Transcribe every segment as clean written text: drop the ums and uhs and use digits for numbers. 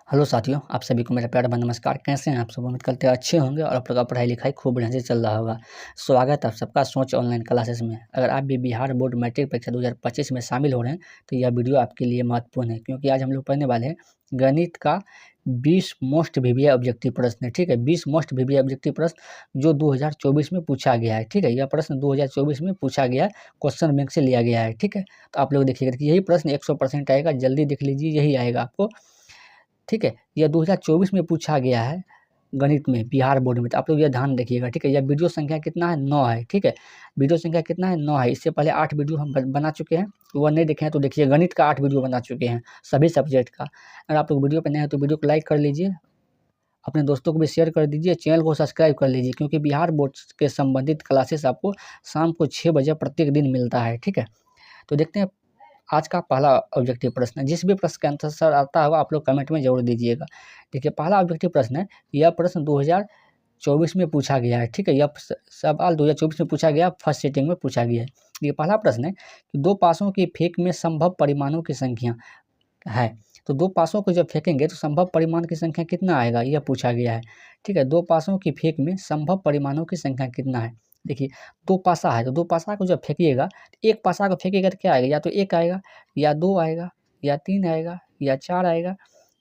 Hello साथियों, आप सभी को मेरा प्यारा नमस्कार। कैसे हैं आप सब? उम्मीद करते हैं अच्छे होंगे और आप लोग का पढ़ाई लिखाई खूब बढ़िया से चल रहा होगा। स्वागत है आप सबका सोच ऑनलाइन क्लासेस में। अगर आप भी बिहार बोर्ड मैट्रिक परीक्षा 2025 में शामिल हो रहे हैं तो यह वीडियो आपके लिए महत्वपूर्ण है, क्योंकि आज हम लोग पढ़ने वाले हैं गणित का 20 मोस्ट वीवीआई ऑब्जेक्टिव प्रश्न है। ठीक है, 20 मोस्ट वीवीआई ऑब्जेक्टिव प्रश्न जो 2024 में पूछा गया है। ठीक है, यह प्रश्न 2024 में पूछा गया है, क्वेश्चन बैंक से लिया गया है। ठीक है, तो आप लोग देखिएगा कि यही प्रश्न 100% आएगा। जल्दी देख लीजिए, यही आएगा आपको। ठीक है, यह 2024 में पूछा गया है गणित में बिहार बोर्ड में, तो आप लोग यह ध्यान रखिएगा। ठीक है, यह वीडियो संख्या कितना है? 9 है। ठीक है, वीडियो संख्या कितना है? 9 है। इससे पहले 8 वीडियो हम बना चुके हैं, वह नहीं देखे हैं तो देखिए। गणित का 8 वीडियो बना चुके हैं, सभी सब्जेक्ट का। अगर आप लोग वीडियो पे नए हैं तो वीडियो को लाइक कर लीजिए, अपने दोस्तों को भी शेयर कर दीजिए, चैनल को सब्सक्राइब कर लीजिए, क्योंकि बिहार बोर्ड के संबंधित क्लासेस आपको शाम को 6 बजे प्रत्येक दिन मिलता है। ठीक है, तो देखते हैं आज का पहला ऑब्जेक्टिव प्रश्न है। जिस भी प्रश्न का आंसर आता होगा आप लोग कमेंट में जरूर दीजिएगा। देखिए, पहला ऑब्जेक्टिव प्रश्न है। यह प्रश्न 2024 में पूछा गया है। ठीक है, यह सवाल 2024 में पूछा गया, फर्स्ट सिटिंग में पूछा गया है। ये पहला प्रश्न है कि दो पासों की फेंक में संभव परिमाणों की संख्या है। तो दो पासों को जब फेंकेंगे तो संभव परिमाण की संख्या कितना आएगा, यह पूछा गया है। ठीक है, दो पासों की फेंक में संभव परिमाणों की संख्या कितना है। देखिए, दो पासा है तो दो पासा को जब फेंकिएगा, एक पासा को फेंकेगा तो क्या आएगा? या तो 1 आएगा, या 2 आएगा, या 3 आएगा, या 4 आएगा,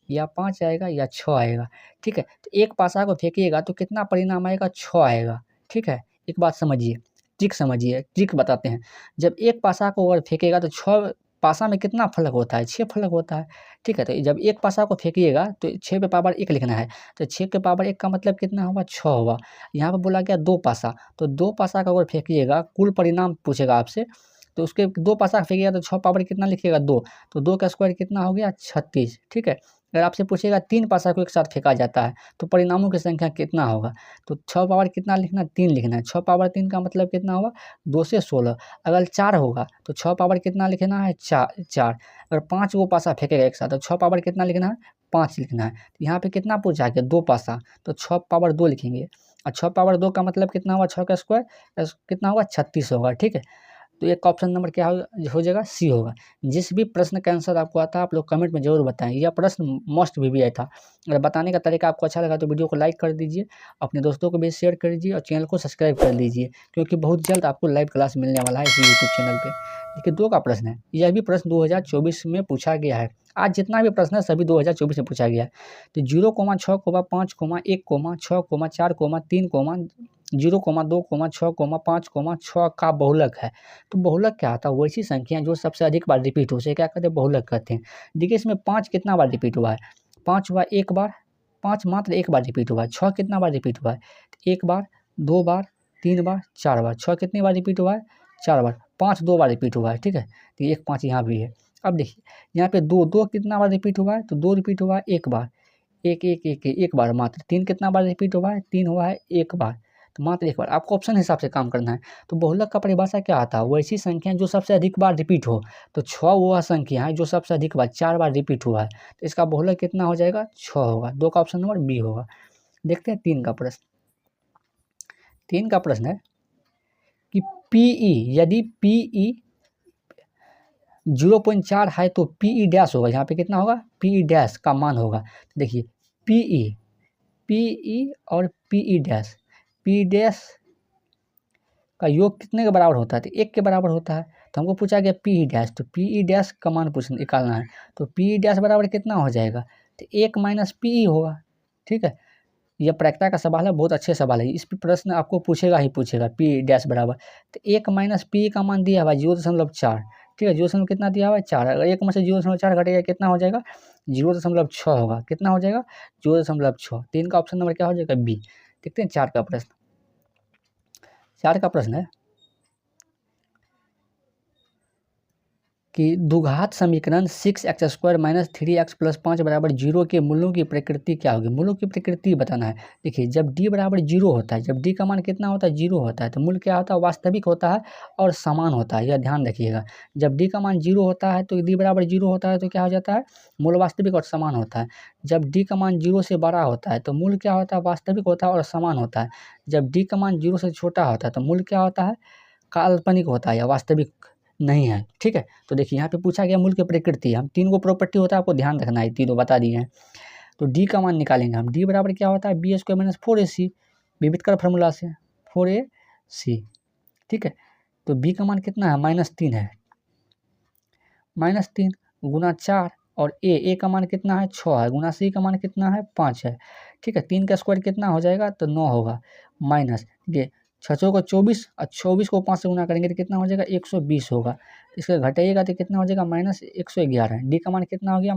या 5 आएगा, या 6 आएगा। ठीक है, तो एक पासा को फेंकिएगा तो कितना परिणाम आएगा? 6 आएगा। ठीक है, एक बात समझिए, ट्रिक समझिए, ट्रिक बताते हैं। जब एक पासा को अगर फेंकेगा तो 6 पासा में कितना फलक होता है? 6 फलक होता है। ठीक है, तो जब एक पासा को फेंकिएगा तो 6 पे पावर 1 लिखना है, तो 6 के पावर 1 का मतलब कितना होगा? 6 होगा। यहाँ पे बोला गया 2 पासा, तो 2 पासा का अगर फेंकिएगा, कुल परिणाम पूछेगा आपसे, तो उसके 2 पासा फेंकिएगा तो 6 पावर कितना लिखिएगा? 2, तो 2 का स्क्वायर कितना हो गया? 36। ठीक है, अगर आपसे पूछेगा 3 पासा को एक साथ फेंका जाता है तो परिणामों की संख्या कितना होगा? तो 6 पावर कितना लिखना है? 3 लिखना है। 6 पावर 3 का मतलब कितना होगा? 2 से 16। अगर 4 होगा तो 6 पावर कितना लिखना है? 4। अगर 5 गो पासा फेंकेगा एक साथ तो 6 पावर कितना लिखना है? 5 लिखना है। तो यहाँ पे कितना पूछा गया? 2 पासा, तो 6 पावर 2 लिखेंगे, और 6 पावर 2 का मतलब कितना हुआ? 6 का स्क्वायर कितना होगा? 36 होगा। ठीक है, तो एक ऑप्शन नंबर क्या हो जाएगा? सी होगा। जिस भी प्रश्न का आंसर आपको आता है आप लोग कमेंट में ज़रूर बताएं। यह प्रश्न मोस्ट वीवीआई था। अगर बताने का तरीका आपको अच्छा लगा तो वीडियो को लाइक कर दीजिए, अपने दोस्तों को भी शेयर कर दीजिए और चैनल को सब्सक्राइब कर लीजिए, क्योंकि बहुत जल्द आपको लाइव क्लास मिलने वाला है इस यूट्यूब चैनल पे। देखिए, 2 का प्रश्न है, यह भी प्रश्न 2024 में पूछा गया है। आज जितना भी प्रश्न है सभी 2024 में पूछा गया है। तो 0, 6, 5, 1, 6, 4, 3, 0, 2, 6, 5, 6 का बहुलक है। तो बहुलक क्या होता है? वैसी संख्या जो सबसे अधिक बार रिपीट हो, उसे क्या कहते हैं? बहुलक कहते हैं। देखिए, इसमें 5 कितना बार रिपीट हुआ है? 5 हुआ 1 बार, 5 मात्र 1 बार रिपीट हुआ है। 6 कितना बार रिपीट हुआ है? 1 बार, 2 बार, 3 बार, 4 बार। 6 कितनी बार रिपीट हुआ है? 4 बार। 5 2 बार रिपीट हुआ है। ठीक है, तो 1 5 यहाँ भी है। अब देखिए, यहाँ पे 2 कितना बार रिपीट हुआ है? तो 2 रिपीट हुआ है 1 बार, 1 बार मात्र। 3 कितना बार रिपीट हुआ है? 3 हुआ है 1 बार, तो मात्र 1 बार। आपको ऑप्शन हिसाब से काम करना है। तो बहुलक का परिभाषा क्या आता है? वैसी संख्या जो सबसे अधिक बार रिपीट हो। तो 6 वह संख्या है जो सबसे अधिक बार 4 बार रिपीट हुआ है, तो इसका बहुलक कितना हो जाएगा? 6 होगा। 2 का ऑप्शन नंबर बी होगा। देखते हैं 3 का प्रश्न। 3 का प्रश्न है कि पीई, यदि पीई 0.4 है तो पीई डैश होगा। यहाँ पे कितना होगा? पीई डैश का मान होगा। देखिए, पीई और पीई डैश, पी डैश का योग कितने के बराबर होता है? तो 1 के बराबर होता है। तो हमको पूछा गया पी डैश, तो पी डैश का मान निकालना है। तो पी डैश बराबर कितना हो जाएगा? तो 1 माइनस पी होगा। ठीक है, यह प्रायिकता का सवाल है, बहुत अच्छे सवाल है। इस प्रश्न आपको पूछेगा ही पूछेगा। पी डैश बराबर, तो 1 माइनस पी का मान दिया हुआ 0.4। ठीक है, 0 कितना दिया हुआ है? 4। अगर 1 में से 0.4 घटेगा कितना हो जाएगा? 0.6 होगा। कितना हो जाएगा? 0.6। 3 का ऑप्शन नंबर क्या हो जाएगा? बी। देखते हैं 4 का प्रश्न। 4 का प्रश्न है कि द्विघात समीकरण 6x² - 3x + 5 = 0 के मूलों की प्रकृति क्या होगी? मूलों की प्रकृति बताना है। देखिए, जब d बराबर 0 होता है, जब d का मान कितना होता है? 0 होता है, तो मूल क्या होता है? वास्तविक होता है और समान होता है। यह ध्यान रखिएगा। जब d का मान 0 होता है तो d बराबर 0 होता है तो क्या हो जाता है? मूल वास्तविक और समान होता है। जब d का मान 0 से बड़ा होता है तो मूल क्या होता है? वास्तविक होता है और समान होता है। जब d का मान 0 से छोटा होता है तो मूल क्या होता है? काल्पनिक होता है या वास्तविक नहीं है। ठीक है, तो देखिए, यहाँ पे पूछा गया मूल की प्रकृति। हम 3 गो प्रॉपर्टी होता है, आपको ध्यान रखना है, तीनों बता दिए हैं। तो डी का मान निकालेंगे हम। डी बराबर क्या होता है, बी स्क्वायर माइनस 4ac, विविध कर फॉर्मूला से 4ac, ठीक है। तो बी का मान कितना है, -3 है, -3 गुना 4, और ए का मान कितना है 6 है, गुना सी का मान कितना है 5 है, ठीक है। 3 का स्क्वायर कितना हो जाएगा, तो 9 होगा, माइनस ये 6 को 24, और 24 को 5 से गुना करेंगे तो कितना हो जाएगा 120 होगा। इसका घटाइएगा तो कितना हो जाएगा -111। डी का मान कितना हो गया,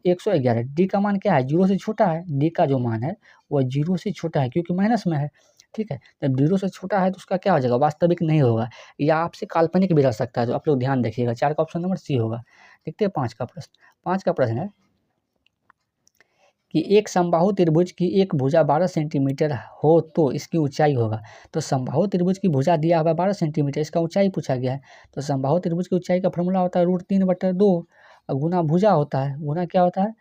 -111। डी का मान क्या है, 0 से छोटा है, डी का जो मान है वह 0 से छोटा है क्योंकि माइनस में है, ठीक है। जब 0 से छोटा है तो उसका क्या हो जाएगा, वास्तविक नहीं होगा, या आपसे काल्पनिक भी रह सकता है, तो आप लोग ध्यान रखिएगा। 4 का ऑप्शन नंबर सी होगा। देखते हैं 5 का प्रश्न। 5 का प्रश्न है कि एक समबाहु त्रिभुज की एक भुजा 12 सेंटीमीटर हो तो इसकी ऊंचाई होगा। तो समबाहु त्रिभुज की भुजा दिया हुआ 12 सेंटीमीटर, इसका ऊंचाई पूछा गया है। तो समबाहु त्रिभुज की ऊंचाई का फॉर्मूला होता है √3/2, और गुना भुजा होता है, गुना क्या होता है,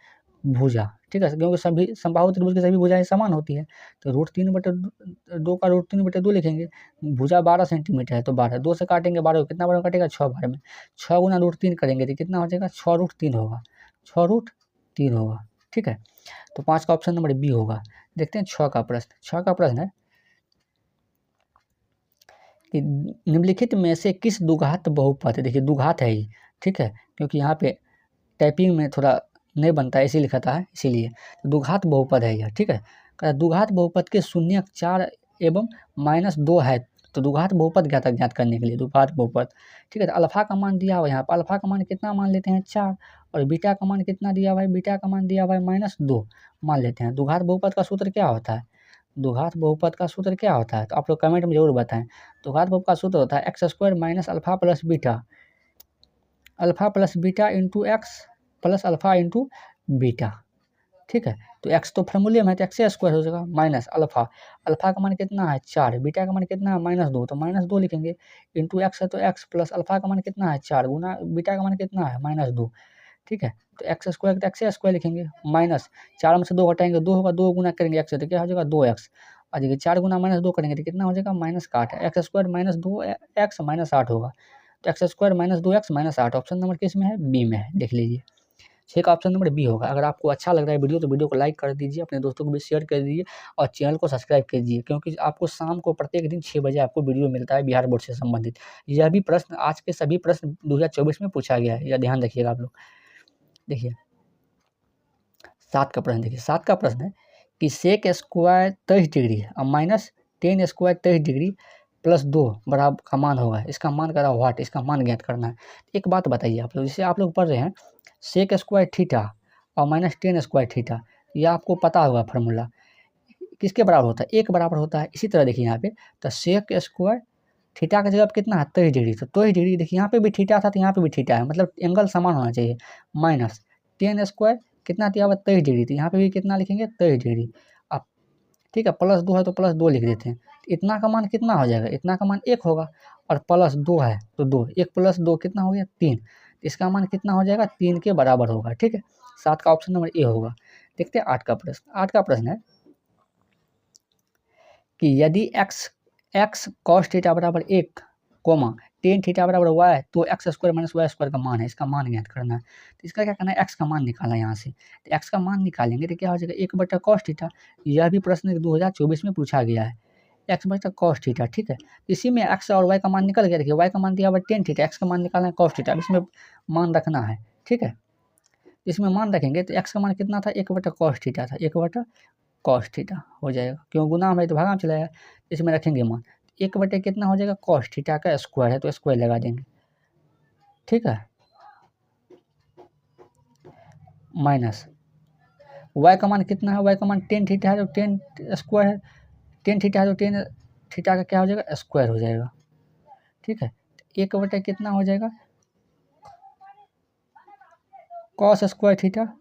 भुजा, ठीक है, क्योंकि सभी समबाहु त्रिभुज की सभी भुजाएं समान होती है। तो √3/2 का √3/2 लिखेंगे। भुजा 12 सेंटीमीटर है तो 12, 2 से काटेंगे 12 को, कितना बार कटेगा 6 बार में, 6 गुना √3 करेंगे तो कितना हो जाएगा 6√3 होगा, 6√3 होगा, ठीक है। तो 5 का ऑप्शन नंबर बी होगा। देखते हैं 6 का प्रश्न। 6 का प्रश्न है कि निम्नलिखित में से किस द्विघात बहुपद, देखिए द्विघात है ये, ठीक है, क्योंकि यहाँ पे टाइपिंग में थोड़ा नहीं बनता है इसी लिखा है, इसीलिए तो द्विघात बहुपद है यह, ठीक है। द्विघात बहुपद के शून्य 4 एवं -2 है। तो द्विघात बहुपद ज्ञात करने के लिए द्विघात बहुपद, ठीक है। तो अल्फा का मान दिया हुआ है यहाँ पर, अल्फा का मान कितना मान लेते हैं 4, और बीटा का मान कितना दिया हुआ है, बीटा का मान दिया हुआ है -2 मान लेते हैं। द्विघात बहुपद का सूत्र क्या होता है, द्विघात बहुपद का सूत्र क्या होता है, तो आप लोग कमेंट में जरूर बताएं। द्विघात बहुपद का सूत्र होता है x² - alpha plus beta, alpha plus beta into x plus alpha into beta, ठीक है। तो x तो फॉर्मूले में है तो x² हो जाएगा, माइनस अल्फा, अल्फा का मान कितना है 4, बीटा का मान कितना है -2, तो -2 लिखेंगे, इंटू एक्स है तो x प्लस अल्फा का मान कितना है 4, गुना बीटा का मान कितना है -2, ठीक है। तो x² तो x² लिखेंगे, माइनस 4 में से 2 घटाएंगे 2 होगा, 2 गुना करेंगे x से तो क्या हो जाएगा 2x, और देखिए 4 गुना -2 करेंगे तो कितना हो जाएगा -8, x² - 2x -8 होगा। तो x² - 2x -8 ऑप्शन नंबर किस में है, बी में है, देख लीजिए। 6 का ऑप्शन नंबर बी होगा। अगर आपको अच्छा लग रहा है वीडियो तो वीडियो को लाइक कर दीजिए, अपने दोस्तों को भी शेयर कर दीजिए, और चैनल को सब्सक्राइब कर दीजिए, क्योंकि आपको शाम को प्रत्येक दिन 6 बजे आपको वीडियो मिलता है बिहार बोर्ड से संबंधित। यह भी प्रश्न, आज के सभी प्रश्न 2024 में पूछा गया है, यह ध्यान रखिएगा आप लोग। देखिए 7 का प्रश्न, देखिए 7 का प्रश्न है कि सेक स्क्वायर 23 डिग्री और -10 स्क्वायर 23 डिग्री प्लस 2 बराबर का मान होगा, इसका मान करा वाट, इसका मान ज्ञात करना है। एक बात बताइए आप लोग, जैसे आप लोग पढ़ रहे हैं सेक स्क्वायर थीटा और -10 स्क्वायर थीटा, यह आपको पता होगा फार्मूला किसके बराबर होता है, एक बराबर होता है। इसी तरह देखिए यहाँ पे, तो सेक स्क्वायर थीटा का जगह कितना है 23 डिग्री, तो 23 डिग्री देखिए यहाँ पे भी थीटा था तो यहाँ पे भी थीटा है, मतलब एंगल समान होना चाहिए। -10 स्क्वायर कितना दिया हुआ 23 डिग्री, तो यहाँ पे भी कितना लिखेंगे 23 डिग्री, अब ठीक है, +2 है तो +2 लिख देते हैं। इतना का मान कितना हो जाएगा, इतना का मान 1 होगा, और +2 है तो 2, 1 + 2 कितना हो गया 3, इसका मान कितना हो जाएगा 3 के बराबर होगा, ठीक है। 7 का ऑप्शन नंबर ए होगा। देखते हैं 8 का प्रश्न। 8 का प्रश्न है कि यदि x cos थीटा बराबर 1, tan थीटा बराबर y, तो x² - y² का मान है, इसका मान ज्ञात करना है। तो इसका क्या करना है, x का मान निकालना है यहाँ से, तो x का मान निकालेंगे तो क्या हो जाएगा 1/cos थीटा। यह भी प्रश्न 2024 में पूछा गया है, x/cos थीटा, ठीक है। इसी में x और y का मान निकल गया, देखिए y का मान दिया हुआ tan थीटा, x का मान निकालना है cos थीटा, इसमें मान रखना है, ठीक है। इसमें मान रखेंगे तो x का मान कितना था 1/cos थीटा था, 1/cos थीटा हो जाएगा, क्यों गुना में तो भागा में चला जाएगा, इसमें रखेंगे मान 1 कितना हो जाएगा cos थीटा का स्क्वायर है तो स्क्वायर लगा देंगे, ठीक है, माइनस y का मान कितना है, y का मान tan थीटा है तो tan स्क्वायर है, tan थीटा है तो tan थीटा का क्या हो जाएगा स्क्वायर हो जाएगा, ठीक है। 1 कितना हो जाएगा cos square theta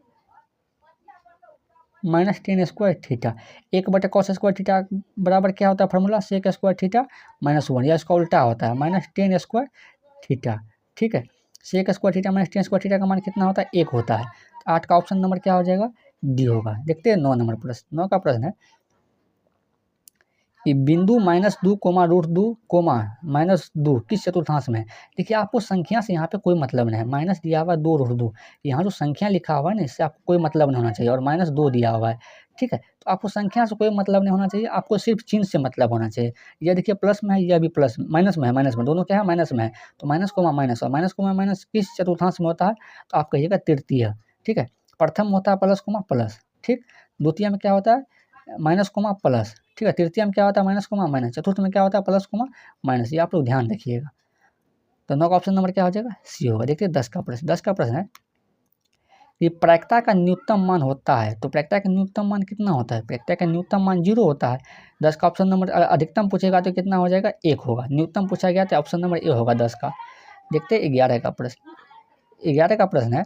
-tan square theta, 1/cos square theta बराबर क्या होता है फार्मूला, सेक स्क्वायर थीटा -1, या इसका उल्टा होता है -tan स्क्वायर थीटा, ठीक है। Sec square theta -tan square theta का मान कितना होता है 1 होता है। 8 का ऑप्शन नंबर क्या हो जाएगा डी होगा। देखते हैं 9 नंबर प्रश्न। 9 का प्रश्न है कि बिंदु -2 कोमा √2 कोमा -2 किस चतुर्थांश में है। देखिए आपको संख्या से यहाँ पे कोई मतलब नहीं है, माइनस दिया हुआ है 2 √2, यहाँ जो संख्या लिखा हुआ है ना इससे आपको कोई मतलब नहीं होना चाहिए, और -2 दिया हुआ है, ठीक है। तो आपको संख्या से कोई मतलब नहीं होना चाहिए, आपको सिर्फ चिन्ह से मतलब होना चाहिए। यह देखिए प्लस में है, यह भी प्लस माइनस में है, माइनस में दोनों क्या है, माइनस में है। तो माइनस कोमा माइनस, और माइनस कोमा माइनस किस चतुर्थांश में होता है, तो आप कहिएगा तृतीय, ठीक है। प्रथम होता है प्लस कोमा प्लस, ठीक। द्वितीय में क्या होता है, माइनस कोमा प्लस, ठीक है। तृतीय में क्या होता है, माइनस कोमा माइनस। चतुर्थ में क्या होता है, प्लस कोमा माइनस। ये आप लोग ध्यान रखिएगा। तो 9 का ऑप्शन नंबर क्या हो जाएगा, सी होगा। देखिए 10 का प्रश्न है कि प्रायिकता का न्यूनतम मान होता है, तो प्रायिकता का न्यूनतम मान कितना होता है, प्रायिकता का न्यूनतम मान 0 होता है। 10 का ऑप्शन नंबर अधिकतम पूछेगा तो कितना हो जाएगा, 1 होगा। न्यूनतम पूछा गया तो ऑप्शन नंबर ए होगा 10 का। देखते 11 का प्रश्न। 11 का प्रश्न है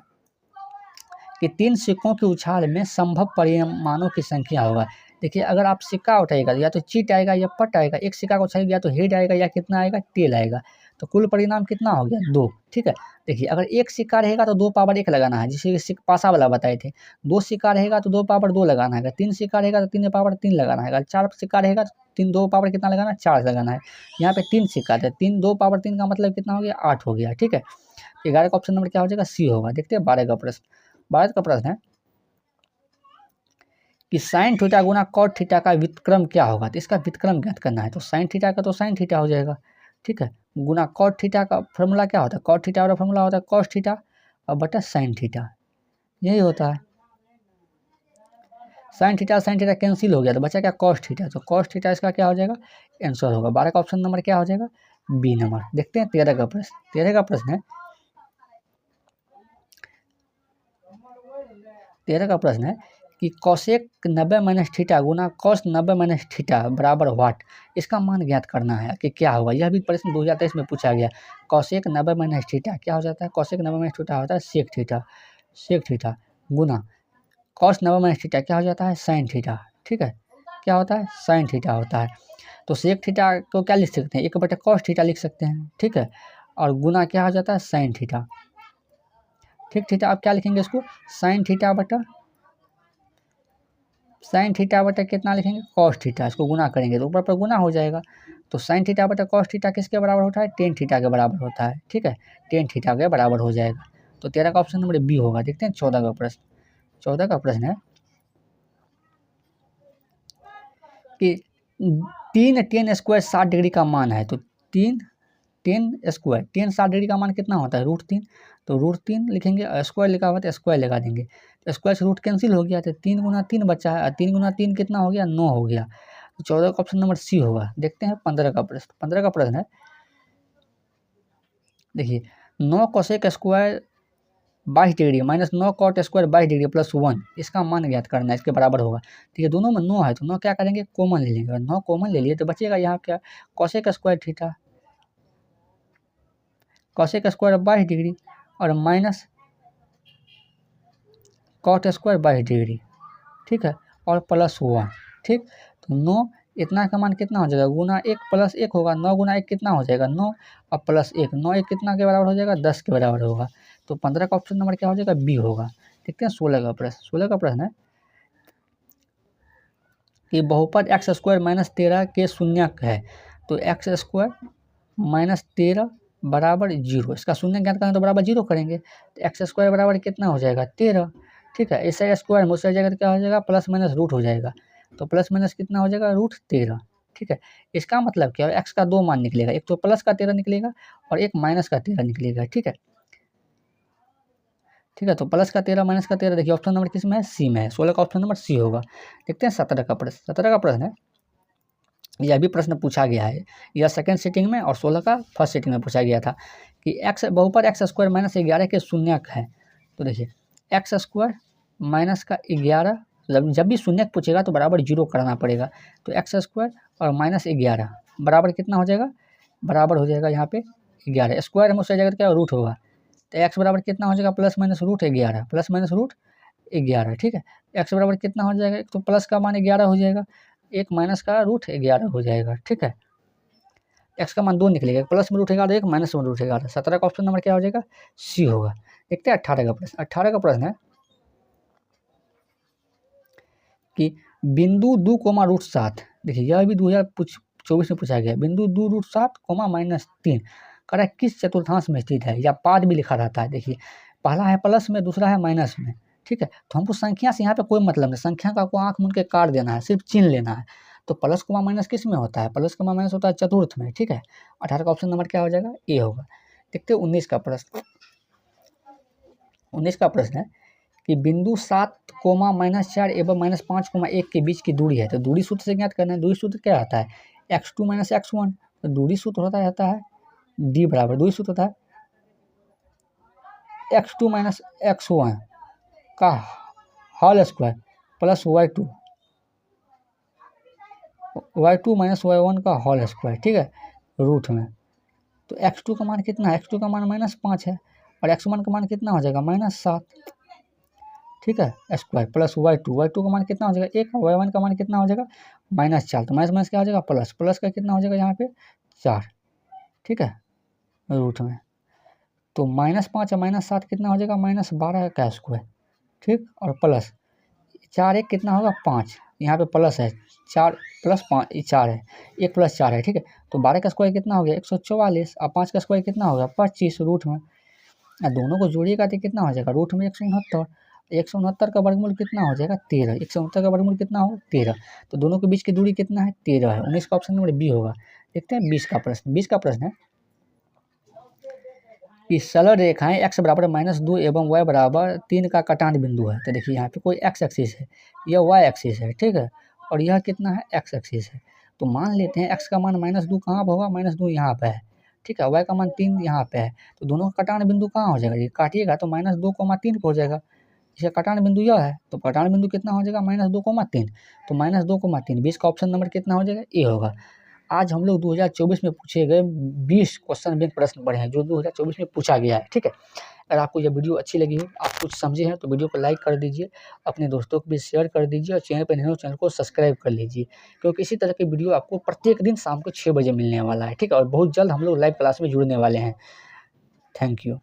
कि 3 सिक्कों की उछाल में संभव परिमाणों की संख्या होगा। देखिए अगर आप सिक्का उठाएगा या तो चीट आएगा या पट आएगा, एक सिक्का को उछाएगा या तो हेड आएगा या कितना आएगा, टेल आएगा। तो कुल परिणाम कितना हो गया, 2, ठीक है। देखिए अगर एक सिक्का रहेगा तो 2 पावर 1 लगाना है, जिसे पासा वाला बताए थे। 2 सिक्का रहेगा तो 2 पावर 2 लगाना है। 3 सिक्का रहेगा तो 3 पावर 3 लगाना है। अगर 4 सिक्का रहेगा तो 2 पावर कितना लगाना है, 4 लगाना है। यहाँ पे 3 सिक्का थे, 2 पावर 3 का मतलब कितना हो गया, 8 हो गया, ठीक है। 11 का ऑप्शन नंबर क्या हो जाएगा, सी होगा। देखते हैं 12 का प्रश्न। 12 का प्रश्न है कि साइन थीटा गुना कॉट थीटा का व्युत्क्रम क्या होगा। तो इसका व्युत्क्रम ज्ञात करना है, तो साइन थीटा का तो साइन थीटा हो जाएगा, ठीक है। गुना कॉट थीटा का फॉर्मूला क्या होता है, कॉट थीटा वाला फॉर्मूला होता है कॉस थीटा और बटा साइन थीटा, यही होता है। साइन थीटा कैंसिल हो गया तो बचा क्या, कॉस थीटा। तो कॉस थीटा इसका क्या हो जाएगा, आंसर होगा। 12 का ऑप्शन नंबर क्या हो जाएगा, बी नंबर। देखते हैं 13 का प्रश्न। 13 का प्रश्न है, 13 का प्रश्न है कि कॉसेक 90 माइनस थीटा गुना कॉस 90 माइनस थीटा बराबर व्हाट। इसका मान ज्ञात करना है कि क्या होगा। यह भी प्रश्न 2023 में पूछा गया। कॉसेक 90 माइनस थीटा क्या हो जाता है, कॉसेक 90 माइनस थीटा होता है सेक थीटा, सेक थीटा गुना कॉस 90 माइनस थीटा क्या हो जाता है, साइन थीटा, ठीक है। क्या होता है, साइन थीटा होता है। तो सेक थीटा को क्या लिख सकते हैं, 1 बटा कॉस थीटा लिख सकते हैं, ठीक है। और गुना क्या हो जाता है, साइन थीटा, ठीक। थीटा आप क्या लिखेंगे इसको, साइन थीटा बटा कितना लिखेंगे, कॉस थीटा। इसको गुना करेंगे तो ऊपर पर गुना हो जाएगा। तो साइन थीटा बटा कॉस थीटा किसके बराबर होता है, टेन थीटा के बराबर होता है, ठीक है। टेन थीटा के बराबर हो जाएगा। तो 13 का ऑप्शन नंबर बी होगा। देखते हैं 14 का प्रश्न। 14 का प्रश्न है कि 3 टेन स्क्वायर 60 डिग्री का मान है। तो 3 टेन स्क्वायर, 60 डिग्री का मान कितना होता है, √3। तो √3 लिखेंगे, स्क्वायर लिखा हुआ तो स्क्वायर लगा देंगे। तो स्क्वायर से रूट कैंसिल हो गया, तो 3 गुना 3 बचा है, 3 गुना 3 कितना हो गया, 9 हो गया। तो 14 का ऑप्शन नंबर सी होगा। देखते हैं 15 का प्रश्न। 15 का प्रश्न है, देखिए 9 cosec square 22 degree minus 9 cot square 22 degree plus 1, इसका मान ज्ञात करना है, इसके बराबर होगा। ठीक है, दोनों में 9 है तो 9 क्या करेंगे, कॉमन ले लेंगे। 9 कॉमन ले लिए तो बचेगा यहाँ क्या, cosec square theta, cosec square 22 degree और माइनस कॉट स्क्वायर 22 डिग्री, ठीक है, और प्लस 1, ठीक। तो 9 इतना का मान कितना हो जाएगा, गुना 1 प्लस 1 होगा। 9 गुना 1 कितना हो जाएगा, 9 और प्लस 1, 9 1 कितना के बराबर हो जाएगा, 10 के बराबर होगा। तो 15 का ऑप्शन नंबर क्या हो जाएगा, बी होगा। देखते हैं 16 का प्रश्न। 16 का प्रश्न है कि बहुपद एक्स स्क्वायर माइनस 13 के शून्यक है। तो एक्स स्क्वायर माइनस 13 बराबर 0, इसका शून्य ज्ञात करें तो बराबर 0 करेंगे। तो एक्स स्क्वायर बराबर कितना हो जाएगा, 13, ठीक है। इस स्क्वायर में उस जगह तो क्या हो जाएगा, प्लस माइनस रूट हो जाएगा। तो प्लस माइनस कितना हो जाएगा, √13, ठीक है। इसका मतलब क्या है, एक्स का 2 मान निकलेगा, एक तो प्लस का 13 निकलेगा और एक माइनस का 13 निकलेगा, ठीक है। ठीक है, तो प्लस का 13 माइनस का 13, देखिए ऑप्शन नंबर किस में है, सी में है। 16 का ऑप्शन नंबर सी होगा। देखते हैं 17 का प्रश्न। 17 का प्रश्न है, यह भी प्रश्न पूछा गया है, यह सेकंड सीटिंग में और 16 का फर्स्ट सीटिंग में पूछा गया था कि एक्स बहुपद एक्स स्क्वायर माइनस 11 के शून्यक है। तो देखिए एक्स स्क्वायर माइनस का 11, जब भी शून्यक पूछेगा तो बराबर 0 कराना पड़ेगा। तो एक्स स्क्वायर और माइनस 11 बराबर कितना हो जाएगा, बराबर हो जाएगा यहाँ पे 11, स्क्वायर में उससे जगह क्या रूट होगा। तो एक्स बराबर कितना हो जाएगा, प्लस माइनस √11, प्लस माइनस √11, ठीक है। एक्स बराबर कितना हो जाएगा, एक तो प्लस का मान 11 हो जाएगा, एक माइनस का √11 हो जाएगा, ठीक है। एक्स का मान 2 निकलेगा, प्लस में √11, एक माइनस में √11। 17 का ऑप्शन नंबर क्या हो जाएगा, सी होगा। देखते हैं 18 का प्रश्न। 18 का प्रश्न है कि बिंदु 2, √7 देखिए यह भी 2024 में पूछा गया। बिंदु 2√7, -3 कह रहा है किस चतुर्थांश में स्थित है, या पाद भी लिखा रहता है। देखिए पहला है प्लस में, दूसरा है माइनस में, ठीक है। तो हमको संख्या से यहाँ पे कोई मतलब नहीं, संख्या का आपको आँख मूंद के काट देना है, सिर्फ चिन्ह लेना है। तो प्लस कोमा माइनस किस में होता है, प्लस कोमा माइनस होता है चतुर्थ में, ठीक है। 18 का ऑप्शन नंबर क्या हो जाएगा, ए होगा। देखते 19 का प्रश्न। 19 का प्रश्न है कि बिंदु 7, -4 एवं -5, 1 के बीच की दूरी है। तो दूरी सूत्र से ज्ञात करना है। दूरी सूत्र क्या होता है, x2 - x1। तो दूरी सूत्र रहता है d बराबर, दूरी सूत्र होता है x2 - x1 का whole square plus y2 - y1 का होल स्क्वायर, ठीक है, रूट में। तो x2 का मान कितना है, x2 का मान -5 है, और x1 का मान कितना हो जाएगा, -7, ठीक है, स्क्वायर प्लस y2 का मान कितना हो जाएगा 1, y1 का मान कितना हो जाएगा -4। तो माइनस क्या हो जाएगा प्लस, प्लस का कितना हो जाएगा यहाँ पे 4, ठीक है, रूट में। तो -5 और -7 कितना हो जाएगा, -12 का स्क्वायर, ठीक, और प्लस 4 1 कितना होगा 5, यहाँ पे प्लस है 4 + 5 4 है, 1 + 4 है, ठीक है। तो 12 का स्क्वायर कितना हो गया 144, और 5 का स्क्वायर कितना होगा 25, रूट में। दोनों को जोड़िएगा तो कितना हो जाएगा, रूट में 169। 169 का वर्गमूल कितना हो जाएगा 13, 169 का वर्गमूल कितना होगा 13। तो दोनों के बीच की दूरी कितना है 13 है। 19 का ऑप्शन नंबर बी होगा। देखते हैं 20 का प्रश्न। 20 का प्रश्न है कि सरल रेखाएं x बराबर -2 एवं y बराबर 3 का कटान बिंदु है। तो देखिए यहाँ पे कोई x एक्सिस है, यह y एक्सिस है, ठीक है, और यह कितना है x एक्सिस है। तो मान लेते हैं x का मान -2 कहाँ पर होगा, -2 यहाँ पे है, ठीक है, y का मान 3 यहाँ पे है। तो दोनों का कटान बिंदु कहाँ हो जाएगा, ये काटिएगा तो -2, 3 पे हो जाएगा। इसका कटान बिंदु यह है, तो कटान बिंदु कितना हो जाएगा -2, 3। तो -2, 3, 20 का ऑप्शन नंबर कितना हो जाएगा, ए होगा। आज हम लोग 2024 में पूछे गए 20 क्वेश्चन बैंक प्रश्न पढ़े हैं, जो 2024 में पूछा गया है, ठीक है। अगर आपको यह वीडियो अच्छी लगी हो, आप कुछ समझे हैं, तो वीडियो को लाइक कर दीजिए, अपने दोस्तों को भी शेयर कर दीजिए, और चैनल पर नए हो चैनल को सब्सक्राइब कर लीजिए, क्योंकि इसी तरह की वीडियो आपको प्रत्येक दिन शाम को 6 बजे मिलने वाला है, ठीक है। और बहुत जल्द हम लोग लाइव क्लास में जुड़ने वाले हैं। Thank you.